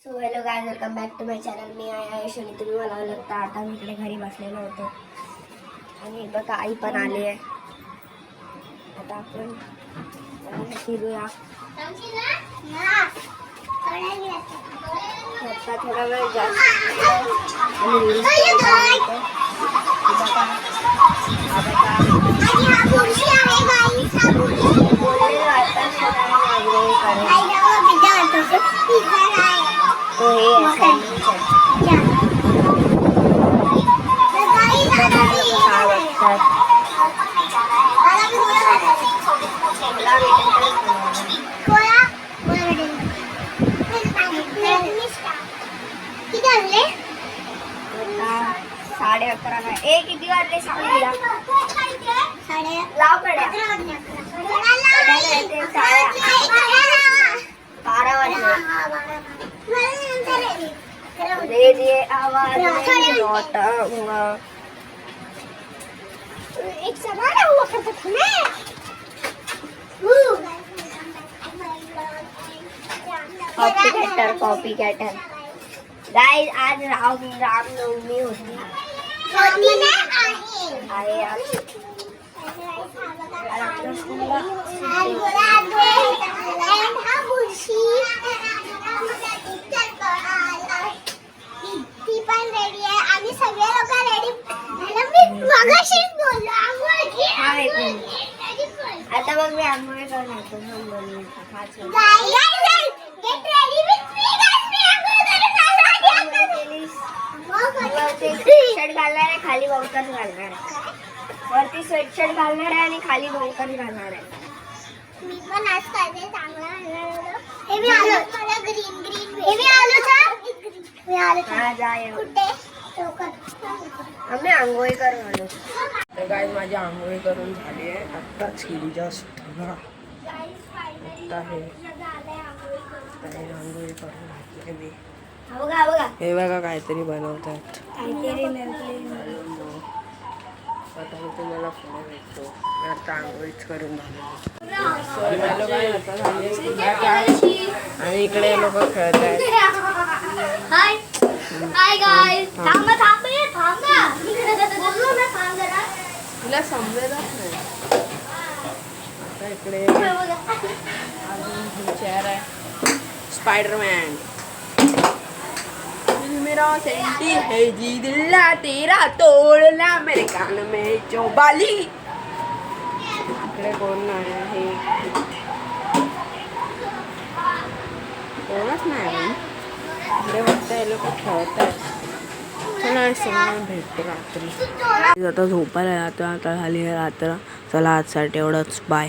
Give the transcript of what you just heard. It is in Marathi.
So hello guys, welcome back to my channel. मी आहे आयुष आणि तुम्ही मला ओळखता. आता मी इकडे घरी बसलेलो होतो आणि बघा आई पण आली आहे. आता आपण फिरूया. आता थोडा वेळ जास्त साडे 11 किती वाजले सांगूया. लाव कड्या 12 वाजले. दे दिए आवाज लौटाऊंगा. एक सवाल हुआ करता था मैं. कॉपी कॅटर गाइस, आज रामनवमी होती. आहे आज. आता मग मी आंघोळ करणार. स्वेटशर्ट घालणार आहे, खाली बॉक्सर घालणार आहे. वरती स्वेटशर्ट घालणार आहे आणि खाली बॉक्सर घालणार आहे. मी पण आज काय चांगला घालणार. हे मी आलो. मला ग्रीन ग्रीन हे मी आलो का. मी आलो. हां जाय. कुठे आम्ही आंघोळी करून आलो. तर गाइस, माझी आंघोळी करून झाली आहे. आत्ताच केली जस्ट. आता हे आंघोळी करून घातली मी. हे बघा काहीतरी बनवतात. आता मी तुम्हाला पुढे भेटतो. आता आंघोळीच करून झाली. आणि इकडे लोक खेळत आहेत. तुला समजतच नाही. आता इकडे अजून चेअर आहे. स्पायडरमॅन. मेरा सेंटी है जी दिल्ला तेरा तोड़ना मेरे कान में जो बाली. इकडे कोण नाही आहे. कोणच नाही. इकडे फक्त हे लोक खेळत आहेत. चला सगळ्यांना भेटतो रात्री. आता झोपायला जातो. आता झाली आहे रात्र. चला आजसाठी एवढंच. बाय.